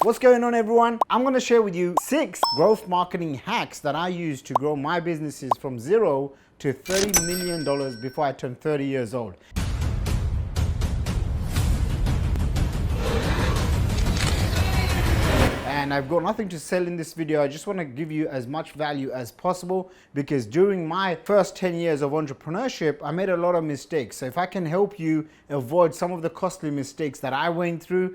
What's going on, everyone? I'm going to share with you 6 growth marketing hacks that I use to grow my businesses from $0 to $30 million before I turn 30 years old. And I've got nothing to sell in this video. I just want to give you as much value as possible because during my first 10 years of entrepreneurship, I made a lot of mistakes. So if I can help you avoid some of the costly mistakes that I went through,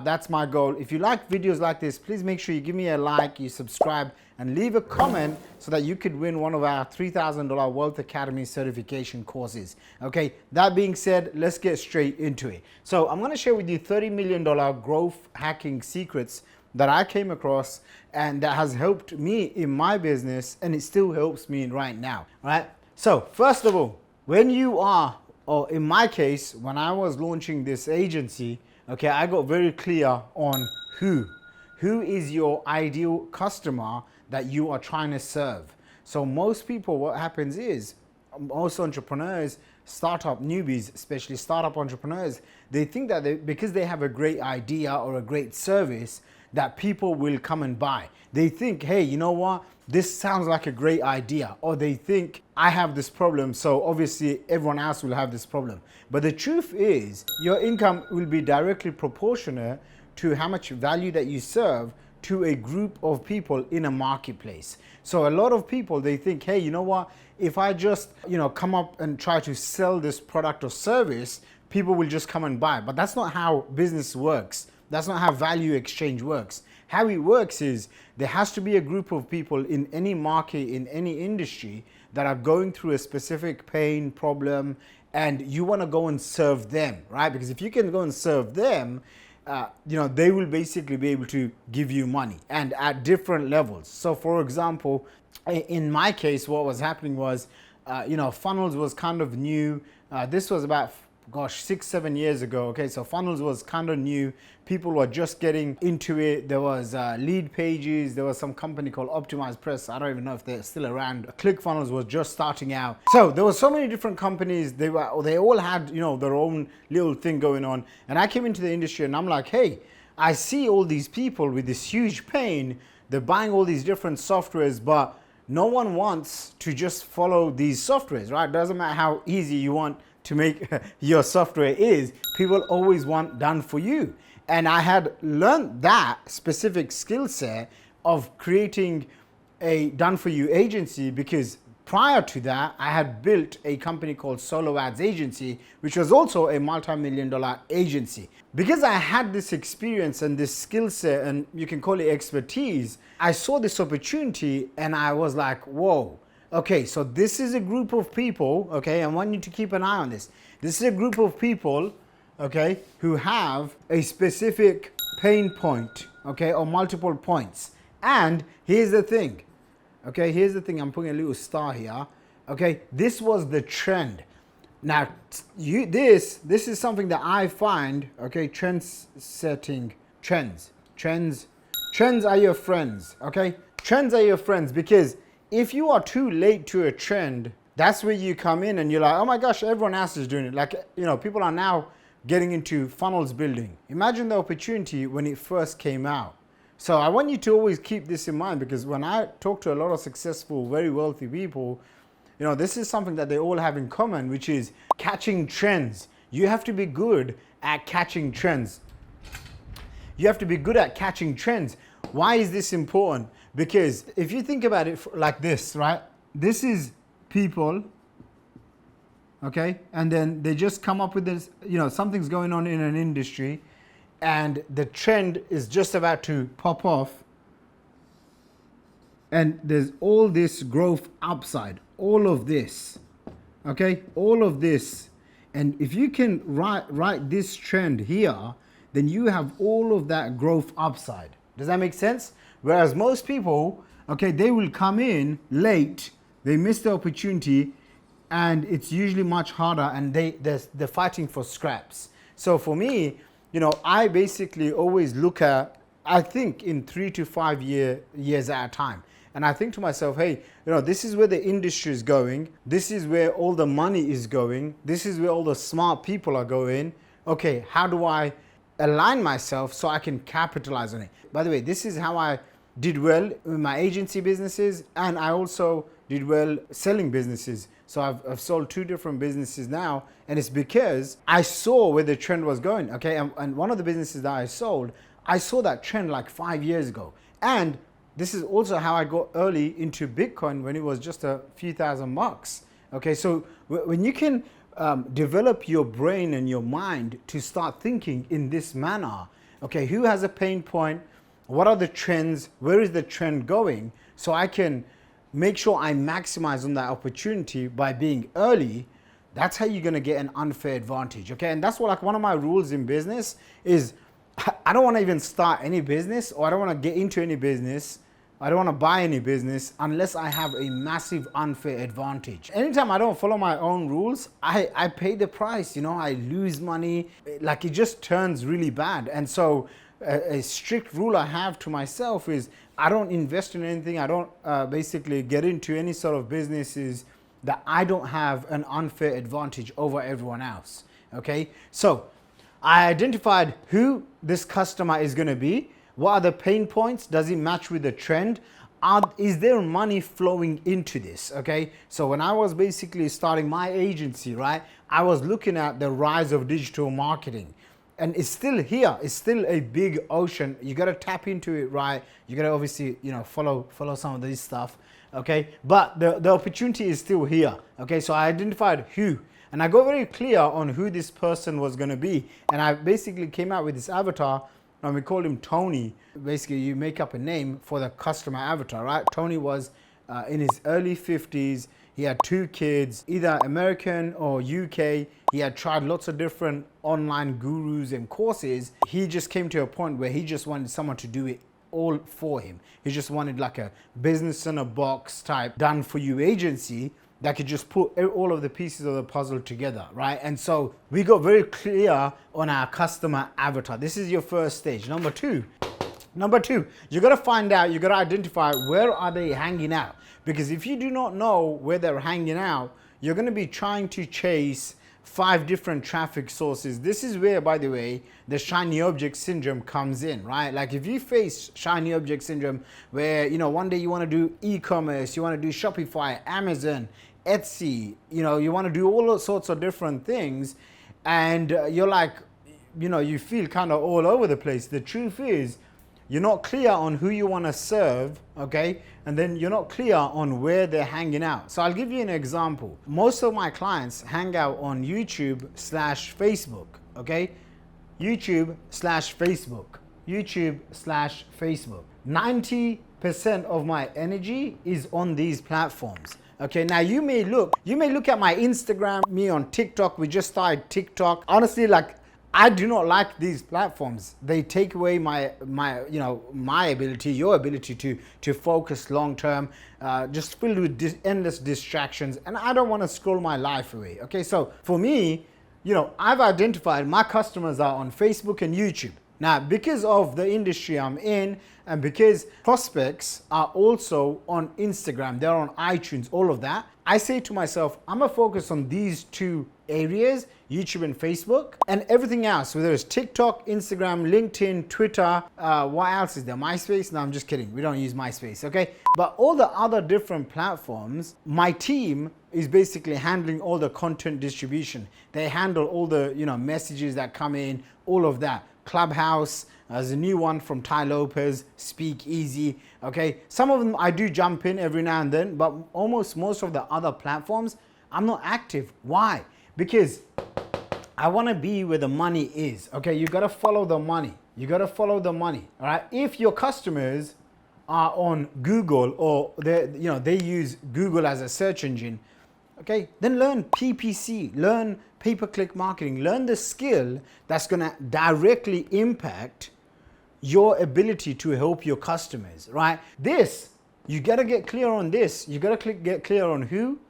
that's my goal. If you like videos like this, please make sure you give me a like, you subscribe, and leave a comment so that you could win one of our $3,000 Wealth Academy certification courses. Okay, that being said, let's get straight into it. So I'm going to share with you $30 million growth hacking secrets that I came across and that has helped me in my business, and it still helps me right now, right? So first of all, when you are, or in my case, when I was launching this agency, okay, I got very clear on who is your ideal customer that you are trying to serve. So most people, what happens is, most entrepreneurs, startup newbies, especially startup entrepreneurs, they think that because they have a great idea or a great service, that people will come and buy. They think, hey, you know what? This sounds like a great idea. Or they think, I have this problem, so obviously everyone else will have this problem. But the truth is, your income will be directly proportionate to how much value that you serve to a group of people in a marketplace. So a lot of people, they think, hey, you know what? If I just, come up and try to sell this product or service, people will just come and buy. But that's not how business works. That's not how value exchange works. How it works is there has to be a group of people in any market, in any industry, that are going through a specific pain, problem, and you want to go and serve them, right? Because if you can go and serve them, they will basically be able to give you money, and at different levels. So for example, in my case, what was happening was, funnels was kind of new. This was about 6-7 years ago. Okay, so funnels was kind of new. People were just getting into it. There was lead pages. There was some company called Optimized Press. I don't even know if they're still around. ClickFunnels was just starting out. So there were so many different companies. They all had their own little thing going on. And I came into the industry and I'm like, hey, I see all these people with this huge pain. They're buying all these different softwares, but no one wants to just follow these softwares, right? Doesn't matter how easy you want to make your software is, people always want done for you. And I had learned that specific skill set of creating a done for you agency because prior to that, I had built a company called Solo Ads Agency, which was also a multi-million-dollar agency. Because I had this experience and this skill set, and you can call it expertise, I saw this opportunity and I was like, whoa. Okay, so this is a group of people, okay, I want you to keep an eye on this. This is a group of people, okay, who have a specific pain point, okay, or multiple points. And here's the thing, okay, I'm putting a little star here, okay, this was the trend. Now, this is something that I find, okay, trends are your friends, okay? Trends are your friends because if you are too late to a trend, that's where you come in and you're like, oh my gosh, everyone else is doing it. Like, people are now getting into funnels building. Imagine the opportunity when it first came out. So I want you to always keep this in mind because when I talk to a lot of successful, very wealthy people, this is something that they all have in common, which is catching trends. You have to be good at catching trends. You have to be good at catching trends. Why is this important? Because if you think about it like this, right? This is people, okay? And then they just come up with this, something's going on in an industry and the trend is just about to pop off. And there's all this growth upside, all of this, okay? All of this. And if you can write this trend here, then you have all of that growth upside. Does that make sense? Whereas most people, okay, they will come in late, they miss the opportunity, and it's usually much harder, and they're fighting for scraps. So for me, I basically always look at, I think in 3 to 5 years at a time. And I think to myself, hey, this is where the industry is going. This is where all the money is going. This is where all the smart people are going. Okay, how do I align myself so I can capitalize on it. By the way, this is how I did well in my agency businesses, and I also did well selling businesses. So I've sold 2 different businesses now, and it's because I saw where the trend was going. Okay, and one of the businesses that I sold, I saw that trend like 5 years ago. And this is also how I got early into Bitcoin when it was just a few $1,000. Okay, so when you can develop your brain and your mind to start thinking in this manner, okay, who has a pain point? What are the trends? Where is the trend going? So I can make sure I maximize on that opportunity by being early. That's how you're going to get an unfair advantage. Okay, and that's what, like, one of my rules in business is I don't want to even start any business, or I don't want to get into any business. I don't want to buy any business unless I have a massive unfair advantage. Anytime I don't follow my own rules, I pay the price, you know, I lose money, like it just turns really bad. And so a strict rule I have to myself is I don't invest in anything. I don't basically get into any sort of businesses that I don't have an unfair advantage over everyone else. Okay, so I identified who this customer is going to be. What are the pain points? Does it match with the trend? Is there money flowing into this? Okay, so when I was basically starting my agency, right, I was looking at the rise of digital marketing, and it's still here. It's still a big ocean. You got to tap into it, right? You got to obviously, you know, follow some of this stuff. Okay, but the opportunity is still here. Okay, so I identified who, and I got very clear on who this person was going to be, and I basically came out with this avatar. And we called him Tony. Basically, you make up a name for the customer avatar, right? Tony was in his early 50s. He had 2 kids, either American or UK. He had tried lots of different online gurus and courses. He just came to a point where he just wanted someone to do it all for him. He just wanted like a business in a box type done for you agency that could just put all of the pieces of the puzzle together, right? And so we got very clear on our customer avatar. This is your first stage. Number two, you got to find out, you got to identify where are they hanging out. Because if you do not know where they're hanging out, you're going to be trying to chase 5 different traffic sources. This is where, by the way, the shiny object syndrome comes in, right? Like if you face shiny object syndrome where, you know, one day you want to do e-commerce, you want to do Shopify, Amazon, Etsy, you know, you want to do all sorts of different things, and you're like, you know, you feel kind of all over the place. The truth is, you're not clear on who you want to serve, okay? And then you're not clear on where they're hanging out. So I'll give you an example. Most of my clients hang out on YouTube/Facebook, okay? YouTube/Facebook, YouTube/Facebook. 90% of my energy is on these platforms. Okay, now you may look at my Instagram, me on TikTok. We just started TikTok. Honestly, like, I do not like these platforms. They take away my ability, your ability to focus long term, just filled with endless distractions, and I don't want to scroll my life away. Okay, so for me, you know, I've identified my customers are on Facebook and YouTube. Now, because of the industry I'm in, and because prospects are also on Instagram, they're on iTunes, all of that, I say to myself, I'm gonna focus on these 2 areas, YouTube and Facebook, and everything else, whether it's TikTok, Instagram, LinkedIn, Twitter, what else is there? MySpace? No, I'm just kidding. We don't use MySpace, okay? But all the other different platforms, my team is basically handling all the content distribution. They handle all the, you know, messages that come in, all of that. Clubhouse, there's a new one from Ty Lopez, Speak Easy, okay? Some of them I do jump in every now and then, but almost most of the other platforms, I'm not active. Why? Because I want to be where the money is, okay? You got to follow the money. You got to follow the money, all right? If your customers are on Google, or they use Google as a search engine, okay, then learn PPC, learn pay-per-click marketing, learn the skill that's going to directly impact your ability to help your customers, right? This, you got to get clear on this. You got to get clear on who.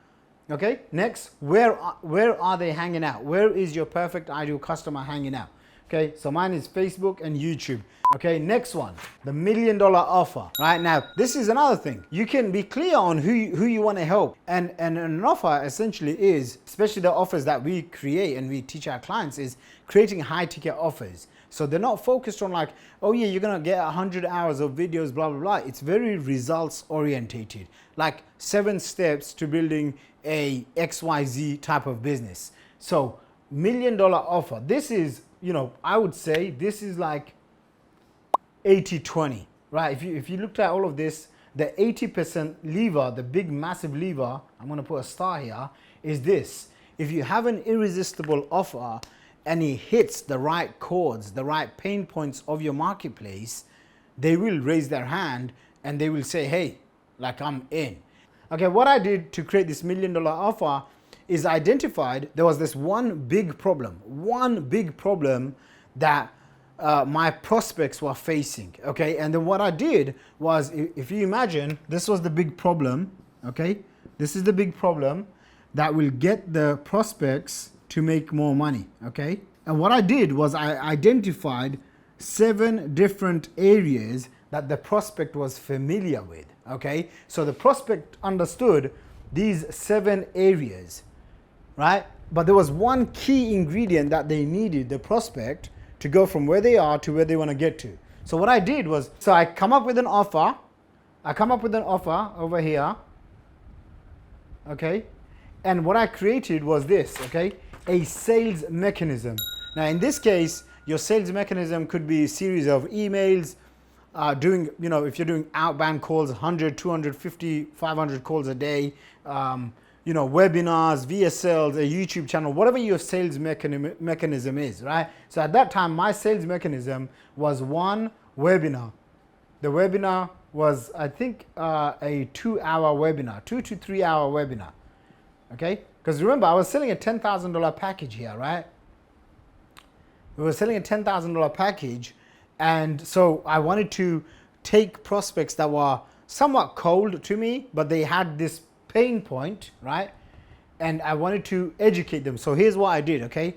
Okay, next, where are they hanging out? Where is your perfect ideal customer hanging out? Okay, so mine is Facebook and YouTube. Okay, next one, the $1 million offer. Right now, this is another thing. You can be clear on who you want to help. And an offer essentially is, especially the offers that we create and we teach our clients, is creating high ticket offers. So they're not focused on like, oh yeah, you're gonna get 100 hours of videos, blah, blah, blah. It's very results orientated, like 7 steps to building a XYZ type of business. So $1 million offer. This is, you know, I would say this is like 80-20, right? If you looked at all of this, the 80% lever, the big massive lever, I'm gonna put a star here, is this. If you have an irresistible offer and it hits the right chords, the right pain points of your marketplace, they will raise their hand and they will say, hey, like I'm in. Okay, what I did to create this $1 million offer is identified there was this one big problem that my prospects were facing, okay? And then what I did was, if you imagine, this was the big problem, okay? This is the big problem that will get the prospects to make more money, okay? And what I did was I identified 7 different areas that the prospect was familiar with, okay? So the prospect understood these 7 areas, right? But there was one key ingredient that they needed, the prospect, to go from where they are to where they want to get to. So what I did was, so I come up with an offer. I come up with an offer over here, okay? And what I created was this, okay? A sales mechanism. Now in this case, your sales mechanism could be a series of emails, doing, you know, if you're doing outbound calls, 100, 250, 500 calls a day, you know, webinars, VSLs, a YouTube channel, whatever your sales mechanism is, right? So at that time, my sales mechanism was one webinar. The webinar was, I think, a 2-hour webinar, 2 to 3 hour webinar, okay? Because remember, I was selling a $10,000 package here, right? We were selling a $10,000 package. And so I wanted to take prospects that were somewhat cold to me, but they had this pain point, right? And I wanted to educate them. So here's what I did, okay?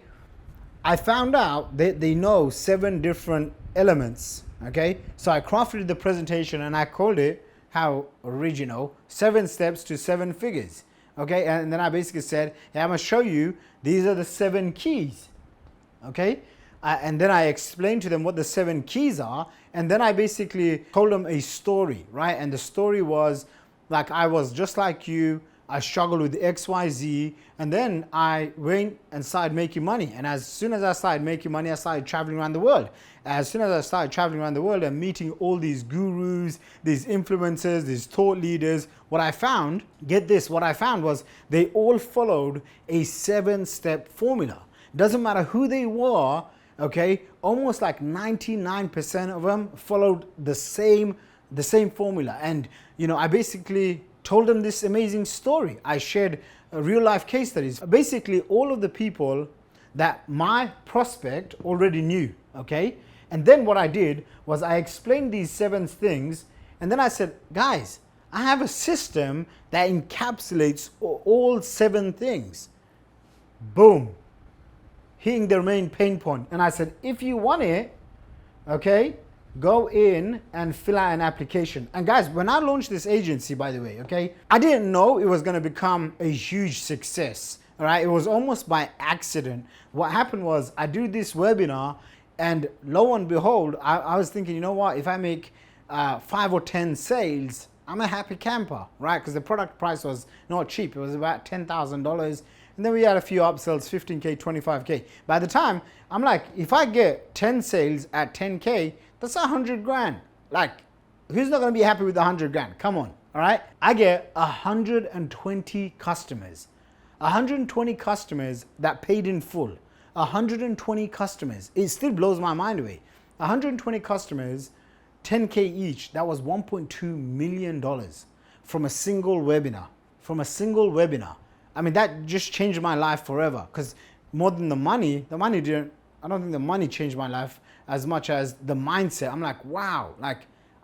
I found out that they know 7 different elements, okay? So I crafted the presentation and I called it, how original, 7 steps to 7 figures, okay? And then I basically said, hey, I'm gonna show you, these are the 7 keys, okay? And then I explained to them what the 7 keys are. And then I basically told them a story, right? And the story was like, I was just like you. I struggled with XYZ. And then I went and started making money. And as soon as I started making money, I started traveling around the world. As soon as I started traveling around the world and meeting all these gurus, these influencers, these thought leaders, what I found, get this, what I found was they all followed a 7-step formula. Doesn't matter who they were, okay, almost like 99% of them followed the same formula. And, you know, I basically told them this amazing story. I shared real life case studies. Basically, all of the people that my prospect already knew, okay? And then what I did was I explained these 7 things. And then I said, guys, I have a system that encapsulates all 7 things. Boom. Hitting their main pain point. And I said, if you want it, okay, go in and fill out an application. And guys, when I launched this agency, by the way, okay, I didn't know it was going to become a huge success. All right, it was almost by accident. What happened was I do this webinar, and lo and behold, I was thinking, you know what, if I make 5 or 10 sales, I'm a happy camper, right? Because the product price was not cheap. It was about $10,000. And then we had a few upsells, 15K, 25K. By the time, I'm like, if I get 10 sales at 10K, that's 100 grand. Like, who's not gonna be happy with 100 grand? Come on, all right? I get 120 customers. 120 customers that paid in full. 120 customers. It still blows my mind away. 120 customers, 10K each. That was $1.2 million from a single webinar. From a single webinar. I mean, that just changed my life forever, because more than the money didn't, I don't think the money changed my life as much as the mindset. I'm like, wow, like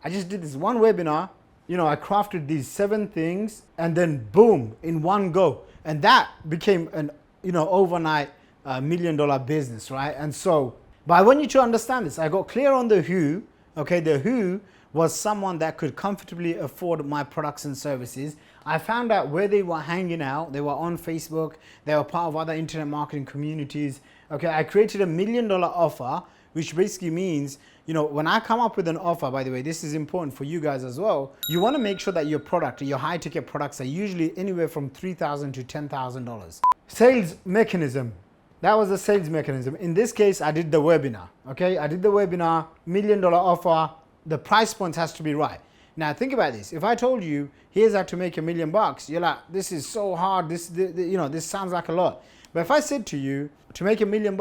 I just did this one webinar, you know, I crafted these 7 things and then boom, in one go. And that became an, you know, overnight $1 million business, right? And so, but I want you to understand this. I got clear on the who, okay? The who was someone that could comfortably afford my products and services. I found out where they were hanging out. They were on Facebook. They were part of other internet marketing communities. Okay, I created a $1 million offer which basically means, you know, when I come up with an offer, by the way, this is important for you guys as well. You want to make sure that your product, your high ticket products, are usually anywhere from $3,000 to $10,000. Sales mechanism. That was the sales mechanism. In this case, I did the webinar. Okay, I did the webinar, $1 million offer. The price point has to be right. Now think about this. If I told you, here's how to make $1 million, you're like, this is so hard. You know, this sounds like a lot. But if I said to you, to make $1 million,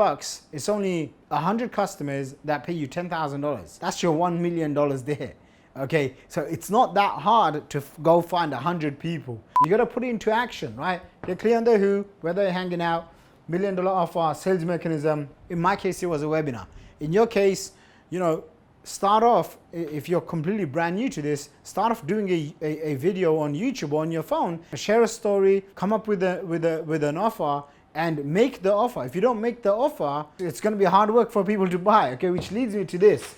it's only 100 customers that pay you $10,000. That's your $1 million there. Okay, so it's not that hard to go find 100 people. You got to put it into action, right? Get clear on the who, where they're hanging out, $1 million offer, sales mechanism. In my case, it was a webinar. In your case, you know, start off, if you're completely brand new to this, start off doing a video on YouTube or on your phone, share a story, come up with an offer, and make the offer. If you don't make the offer, it's going to be hard work for people to buy, okay, which leads me to this.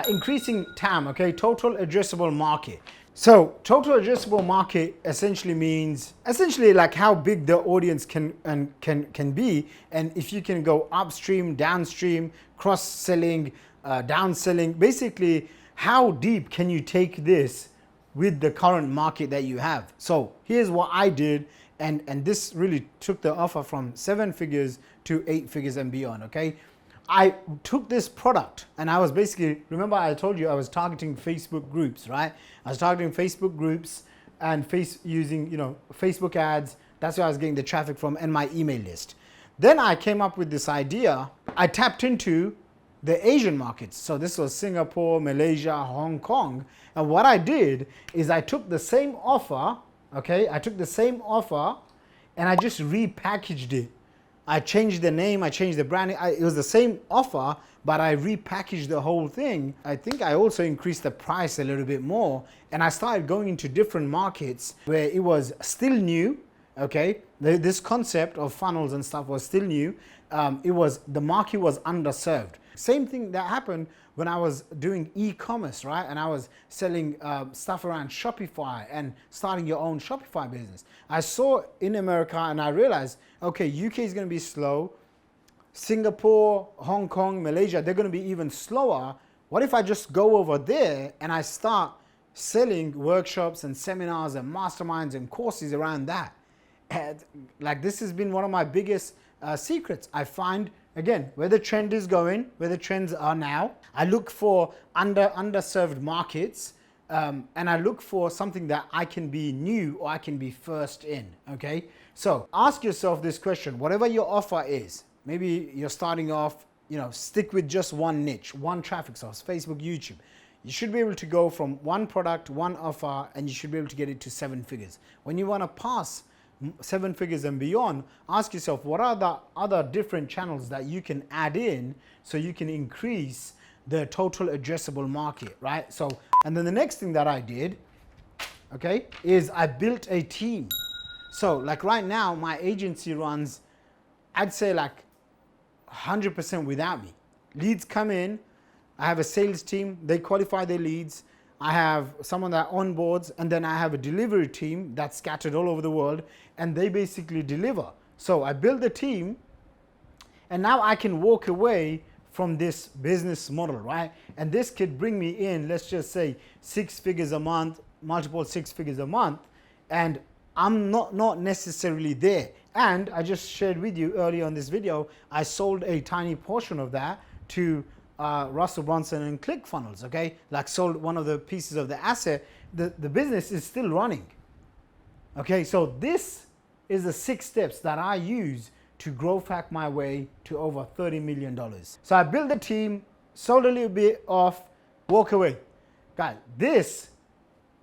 Increasing TAM, okay, total addressable market. So total addressable market essentially means like how big the audience can be, and if you can go upstream, downstream, cross-selling, downselling, basically how deep can you take this with the current market that you have. So here's what I did, and this really took the offer from 7 figures to 8 figures and beyond, okay? I took this product and I was basically, remember I told you I was targeting Facebook groups, right? I was targeting Facebook groups and using, you know, Facebook ads. That's where I was getting the traffic from, and my email list. Then I came up with this idea. I tapped into the Asian markets. So this was Singapore, Malaysia, Hong Kong. And what I did is I took the same offer, okay? I took the same offer and I just repackaged it. I changed the name, I changed the branding. It was the same offer, but I repackaged the whole thing. I think I also increased the price a little bit more, and I started going into different markets where it was still new, okay? This concept of funnels and stuff was still new. The market was underserved. Same thing that happened when I was doing e-commerce, right? And I was selling stuff around Shopify and starting your own Shopify business. I saw in America and I realized, okay, UK is going to be slow. Singapore, Hong Kong, Malaysia, they're going to be even slower. What if I just go over there and I start selling workshops and seminars and masterminds and courses around that? And like, this has been one of my biggest secrets. I find, again, where the trend is going, where the trends are now. I look for underserved markets, and I look for something that I can be new or I can be first in, okay? So ask yourself this question, whatever your offer is, maybe you're starting off, you know, stick with just one niche, one traffic source, Facebook, YouTube. You should be able to go from one product, one offer, and you should be able to get it to 7 figures. When you want to pass 7 figures and beyond, ask yourself, what are the other different channels that you can add in so you can increase the total addressable market, right? So, and then the next thing that I did, okay, is I built a team. So like right now, my agency runs, I'd say like 100% without me. Leads come in, I have a sales team, they qualify their leads. I have someone that onboards, and then I have a delivery team that's scattered all over the world, and they basically deliver. So I build the team, and now I can walk away from this business model, right? And this could bring me in, let's just say 6 figures a month, multiple 6 figures a month, and I'm not necessarily there. And I just shared with you earlier on this video, I sold a tiny portion of that to Russell Brunson and ClickFunnels, okay? Like sold one of the pieces of the asset. The business is still running, okay? So this is the 6 steps that I use to growth hack my way to over $30 million. So I built a team, sold a little bit off, walk away. Guys, this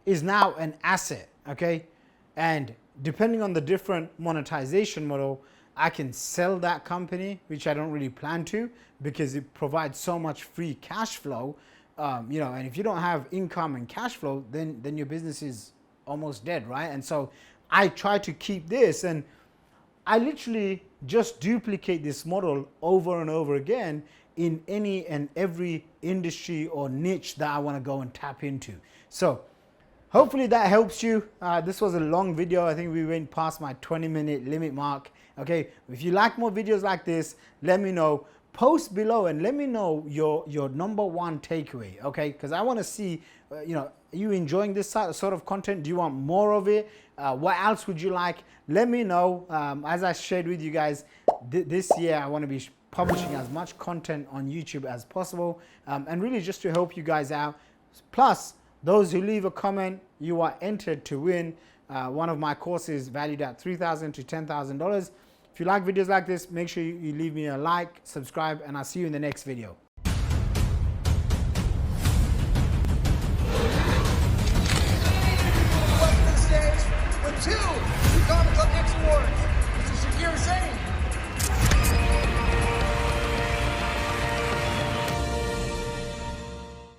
is now an asset, okay? And depending on the different monetization model, I can sell that company, which I don't really plan to because it provides so much free cash flow. You know, and if you don't have income and cash flow, then your business is almost dead, right? And so I try to keep this, and I literally just duplicate this model over and over again in any and every industry or niche that I want to go and tap into. So hopefully that helps you. This was a long video. I think we went past my 20-minute limit mark. Okay, if you like more videos like this, let me know. post below and let me know your number one takeaway, okay? Because I want to see, you know, are you enjoying this sort of content? Do you want more of it? What else would you like? Let me know. As I shared with you guys, this year I want to be publishing as much content on YouTube as possible, and really just to help you guys out. Plus, those who leave a comment, you are entered to win one of my courses valued at $3,000 to $10,000. If you like videos like this, make sure you leave me a like, subscribe, and I'll see you in the next video.